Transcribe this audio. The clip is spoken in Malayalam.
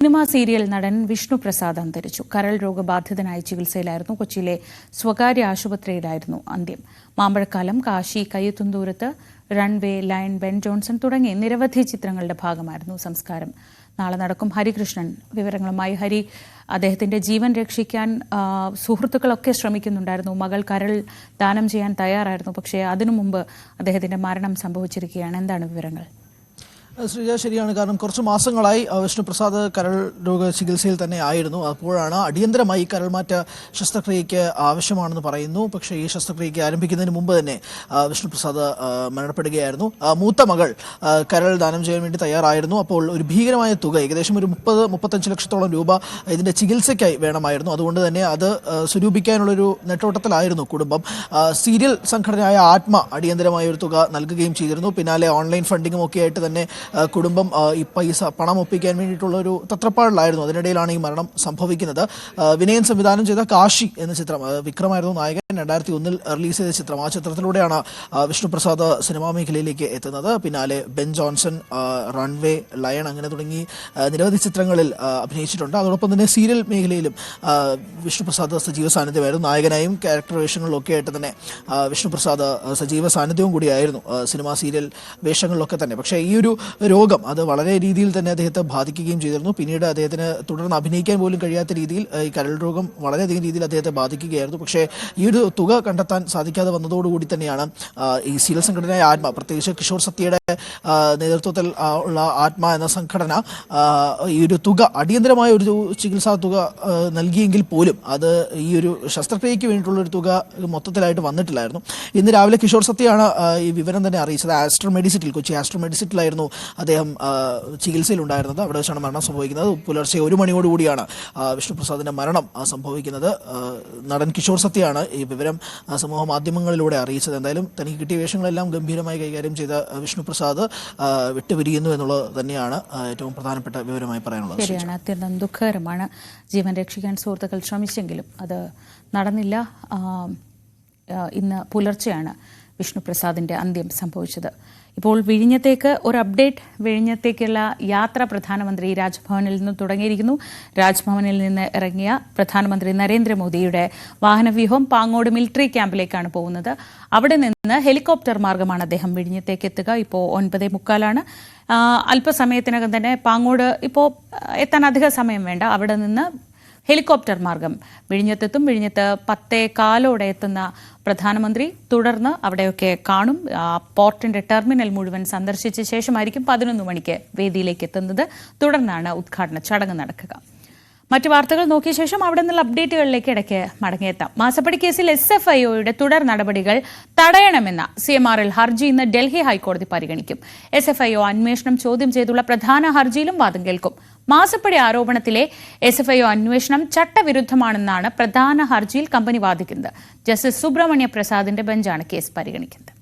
സിനിമാ സീരിയൽ നടൻ വിഷ്ണു പ്രസാദ് അന്തരിച്ചു. കരൾ രോഗബാധിതനായി ചികിത്സയിലായിരുന്നു. കൊച്ചിയിലെ സ്വകാര്യ ആശുപത്രിയിലായിരുന്നു അന്ത്യം. Mampazhakkalam, Kaasi, Kayyethum Doorathu, Runway, Lion, Ben Johnson തുടങ്ങി നിരവധി ചിത്രങ്ങളുടെ ഭാഗമായിരുന്നു സംസ്കാരം. നാളെ നടക്കും. ഹരികൃഷ്ണൻ വിവരങ്ങളുമായി. ഹരി, അദ്ദേഹത്തിന്റെ ജീവൻ രക്ഷിക്കാൻ സുഹൃത്തുക്കളൊക്കെ ശ്രമിക്കുന്നുണ്ടായിരുന്നു. മകൾ കരൾ ദാനം ചെയ്യാൻ തയ്യാറായിരുന്നു. പക്ഷേ അതിനു മുമ്പ് അദ്ദേഹത്തിന്റെ മരണം സംഭവിച്ചിരിക്കുകയാണ്. എന്താണ് വിവരങ്ങൾ? ശ്രീജ, ശരിയാണ്. കാരണം കുറച്ച് മാസങ്ങളായി വിഷ്ണു പ്രസാദ് കരൾ രോഗ ചികിത്സയിൽ തന്നെ ആയിരുന്നു. അപ്പോഴാണ് അടിയന്തരമായി കരൾമാറ്റ ശസ്ത്രക്രിയയ്ക്ക് ആവശ്യമാണെന്ന് പറയുന്നു. പക്ഷേ ഈ ശസ്ത്രക്രിയയ്ക്ക് ആരംഭിക്കുന്നതിന് മുമ്പ് തന്നെ വിഷ്ണു പ്രസാദ് മരണപ്പെടുകയായിരുന്നു. മൂത്ത മകൾ കരൾ ദാനം ചെയ്യാൻ വേണ്ടി തയ്യാറായിരുന്നു. അപ്പോൾ ഒരു ഭീകരമായ തുക, ഏകദേശം ഒരു 30-35 ലക്ഷത്തോളം രൂപ ഇതിൻ്റെ ചികിത്സയ്ക്കായി വേണമായിരുന്നു. അതുകൊണ്ട് തന്നെ അത് സ്വരൂപിക്കാനുള്ളൊരു നെട്ടോട്ടത്തിലായിരുന്നു കുടുംബം. സീരിയൽ സംഘടനയായ ആത്മ അടിയന്തരമായ ഒരു തുക നൽകുകയും ചെയ്തിരുന്നു. പിന്നാലെ ഓൺലൈൻ ഫണ്ടിങ്ങും ഒക്കെ ആയിട്ട് തന്നെ കുടുംബം ഈ പണം ഒപ്പിക്കാൻ വേണ്ടിയിട്ടുള്ള ഒരു തത്രപ്പാടിലായിരുന്നു. അതിനിടയിലാണ് ഈ മരണം സംഭവിക്കുന്നത്. വിനയൻ സംവിധാനം ചെയ്ത കാശി എന്ന ചിത്രം, വിക്രമായിരുന്നു നായകൻ, 2001 റിലീസ് ചെയ്ത ചിത്രം. ആ ചിത്രത്തിലൂടെയാണ് വിഷ്ണു പ്രസാദ് സിനിമാ മേഖലയിലേക്ക് എത്തുന്നത്. പിന്നാലെ ബെൻ ജോൺസൺ, റൺവേ, ലയൺ അങ്ങനെ തുടങ്ങി നിരവധി ചിത്രങ്ങളിൽ അഭിനയിച്ചിട്ടുണ്ട്. അതോടൊപ്പം തന്നെ സീരിയൽ മേഖലയിലും വിഷ്ണു പ്രസാദ് സജീവ സാന്നിധ്യമായിരുന്നു. നായകനായും ക്യാരക്ടർ വേഷങ്ങളിലൊക്കെ ആയിട്ട് തന്നെ വിഷ്ണു പ്രസാദ് സജീവ സാന്നിധ്യവും കൂടിയായിരുന്നു സിനിമാ സീരിയൽ വേഷങ്ങളിലൊക്കെ തന്നെ. പക്ഷേ ഈ ഒരു രോഗം അത് വളരെ രീതിയിൽ തന്നെ അദ്ദേഹത്തെ ബാധിക്കുകയും ചെയ്തിരുന്നു. പിന്നീട് അദ്ദേഹത്തിന് തുടർന്ന് അഭിനയിക്കാൻ പോലും കഴിയാത്ത രീതിയിൽ ഈ കരൾ രോഗം വളരെയധികം രീതിയിൽ അദ്ദേഹത്തെ ബാധിക്കുകയായിരുന്നു. പക്ഷേ ഈ ഒരു തുക കണ്ടെത്താൻ സാധിക്കാതെ വന്നതോടുകൂടി തന്നെയാണ് ഈ സീരിയൽ സംഘടനയായ ആത്മ, പ്രത്യേകിച്ച് കിഷോർ സത്യയുടെ നേതൃത്വത്തിൽ ഉള്ള ആത്മ എന്ന സംഘടന ഈ ഒരു തുക, അടിയന്തരമായ ഒരു ചികിത്സാ തുക നൽകിയെങ്കിൽ പോലും അത് ഈ ഒരു ശസ്ത്രക്രിയയ്ക്ക് വേണ്ടിയിട്ടുള്ള ഒരു തുക മൊത്തത്തിലായിട്ട് വന്നിട്ടില്ലായിരുന്നു. ഇന്ന് രാവിലെ കിഷോർ സത്യയാണ് ഈ വിവരം തന്നെ അറിയിച്ചത്. ആസ്ട്രോ മെഡിസിറ്റിൽ, കൊച്ചി ആസ്ട്രോ മെഡിസിറ്റിലായിരുന്നു അദ്ദേഹം ചികിത്സയിലുണ്ടായിരുന്നത്. അവിടെ വെച്ചാണ് മരണം സംഭവിക്കുന്നത്. പുലർച്ചെ 1 മണിയോടുകൂടിയാണ് വിഷ്ണു പ്രസാദിന്റെ മരണം സംഭവിക്കുന്നത്. നടൻ കിഷോർ സത്യയാണ് ഈ വിവരം സമൂഹ മാധ്യമങ്ങളിലൂടെ അറിയിച്ചത്. എന്തായാലും തനിക്ക് കിട്ടിയ വേഷങ്ങളെല്ലാം ഗംഭീരമായി കൈകാര്യം ചെയ്ത വിഷ്ണു പ്രസാദ് വിട്ടുപിരിയുന്നു എന്നുള്ളത് തന്നെയാണ് ഏറ്റവും പ്രധാനപ്പെട്ട വിവരമായി പറയാനുള്ളത്. ശരിയാണ്, അത്യന്തം ദുഃഖകരമാണ്. ജീവൻ രക്ഷിക്കാൻ സുഹൃത്തുക്കൾ ശ്രമിച്ചെങ്കിലും അത് നടന്നില്ല. ഇന്ന് പുലർച്ചെയാണ് വിഷ്ണു പ്രസാദിന്റെ അന്ത്യം സംഭവിച്ചത്. ഇപ്പോൾ വിഴിഞ്ഞത്തേക്ക് ഒരു അപ്ഡേറ്റ്. വിഴിഞ്ഞത്തേക്കുള്ള യാത്ര പ്രധാനമന്ത്രി രാജ്ഭവനിൽ നിന്ന് തുടങ്ങിയിരിക്കുന്നു. രാജ്ഭവനിൽ നിന്ന് ഇറങ്ങിയ പ്രധാനമന്ത്രി നരേന്ദ്രമോദിയുടെ വാഹനവ്യൂഹം പാങ്ങോട് മിലിറ്ററി ക്യാമ്പിലേക്കാണ് പോകുന്നത്. അവിടെ നിന്ന് ഹെലികോപ്റ്റർ മാർഗമാണ് അദ്ദേഹം വിഴിഞ്ഞത്തേക്ക് എത്തുക. ഇപ്പോൾ 9:45 അല്പസമയത്തിനകം തന്നെ പാങ്ങോട് ഇപ്പോൾ എത്താൻ അധിക സമയം വേണ്ട. അവിടെ നിന്ന് ഹെലികോപ്റ്റർ മാർഗം വിഴിഞ്ഞത്തെത്തും. വിഴിഞ്ഞത്ത് 10:15 എത്തുന്ന പ്രധാനമന്ത്രി തുടർന്ന് അവിടെയൊക്കെ കാണും. പോർട്ടിന്റെ ടെർമിനൽ മുഴുവൻ സന്ദർശിച്ച ശേഷമായിരിക്കും 11 മണിക്ക് വേദിയിലേക്ക് എത്തുന്നത്. തുടർന്നാണ് ഉദ്ഘാടന ചടങ്ങ് നടക്കുക. മറ്റു വാർത്തകൾ നോക്കിയ ശേഷം അവിടെ നിന്നുള്ള അപ്ഡേറ്റുകളിലേക്ക് ഇടയ്ക്ക് മടങ്ങിയെത്താം. മാസപ്പടി കേസിൽ SFIOയുടെ തുടർ നടപടികൾ തടയണമെന്ന CMRL ഹർജി ഇന്ന് ഡൽഹി ഹൈക്കോടതി പരിഗണിക്കും. SFIO അന്വേഷണം ചോദ്യം ചെയ്തുള്ള പ്രധാന ഹർജിയിലും വാദം കേൾക്കും. മാസപ്പടി ആരോപണത്തിലെ SFIO അന്വേഷണം ചട്ടവിരുദ്ധമാണെന്നാണ് പ്രധാന ഹർജിയിൽ കമ്പനി വാദിക്കുന്നത്. ജസ്റ്റിസ് സുബ്രഹ്മണ്യ പ്രസാദിന്റെ ബെഞ്ചാണ് കേസ് പരിഗണിക്കുന്നത്.